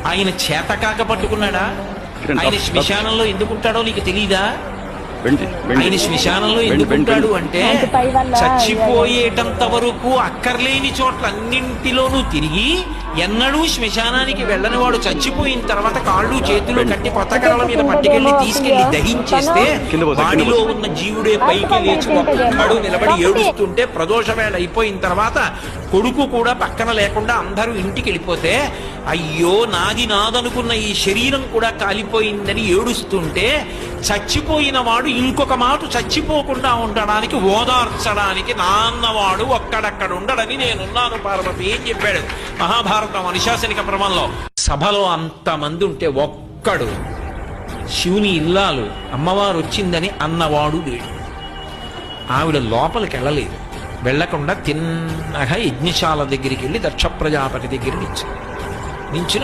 ఆయన చేతకాక పట్టుకున్నాడా? ఆయన శ్మశానంలో ఎందుకుంటాడో నీకు తెలీదా? ఆయన శ్మశానంలో ఎందుకుంటాడు అంటే చచ్చిపోయేటంత వరకు అక్కర్లేని చోట్ల అన్నింటిలోనూ తిరిగి ఎన్నడూ శ్మశానానికి వెళ్ళని వాడు చచ్చిపోయిన తర్వాత కాళ్ళు చేతులు కట్టి కొత్త కర్రల మీద పట్టుకెళ్లి తీసుకెళ్లి దహించేస్తే వాడిలో ఉన్న జీవుడే పైకి లేచి ఒక్కడు నిలబడి ఏడుస్తుంటే ప్రదోష వేళ అయిపోయిన తర్వాత కొడుకు కూడా పక్కన లేకుండా అందరూ ఇంటికి వెళ్ళిపోతే అయ్యో నాది నాదనుకున్న ఈ శరీరం కూడా కాలిపోయిందని ఏడుస్తుంటే చచ్చిపోయిన వాడు ఇంకొక మాట చచ్చిపోకుండా ఉండడానికి ఓదార్చడానికి నాన్నవాడు ఒక్కడక్కడ ఉండడని నేనున్నాను పార్వతి అని చెప్పాడు మహాభారతం అనుశాసనిక పర్వంలో. సభలో అంతమంది ఉంటే ఒక్కడు శివుని ఇల్లాలు అమ్మవారు వచ్చిందని అన్నవాడు లేడు. ఆవిడ లోపలికి వెళ్ళలేదు. వెళ్లకుండా తిన్నగా యజ్ఞశాల దగ్గరికి వెళ్ళి దక్ష ప్రజాపతి దగ్గర నించుని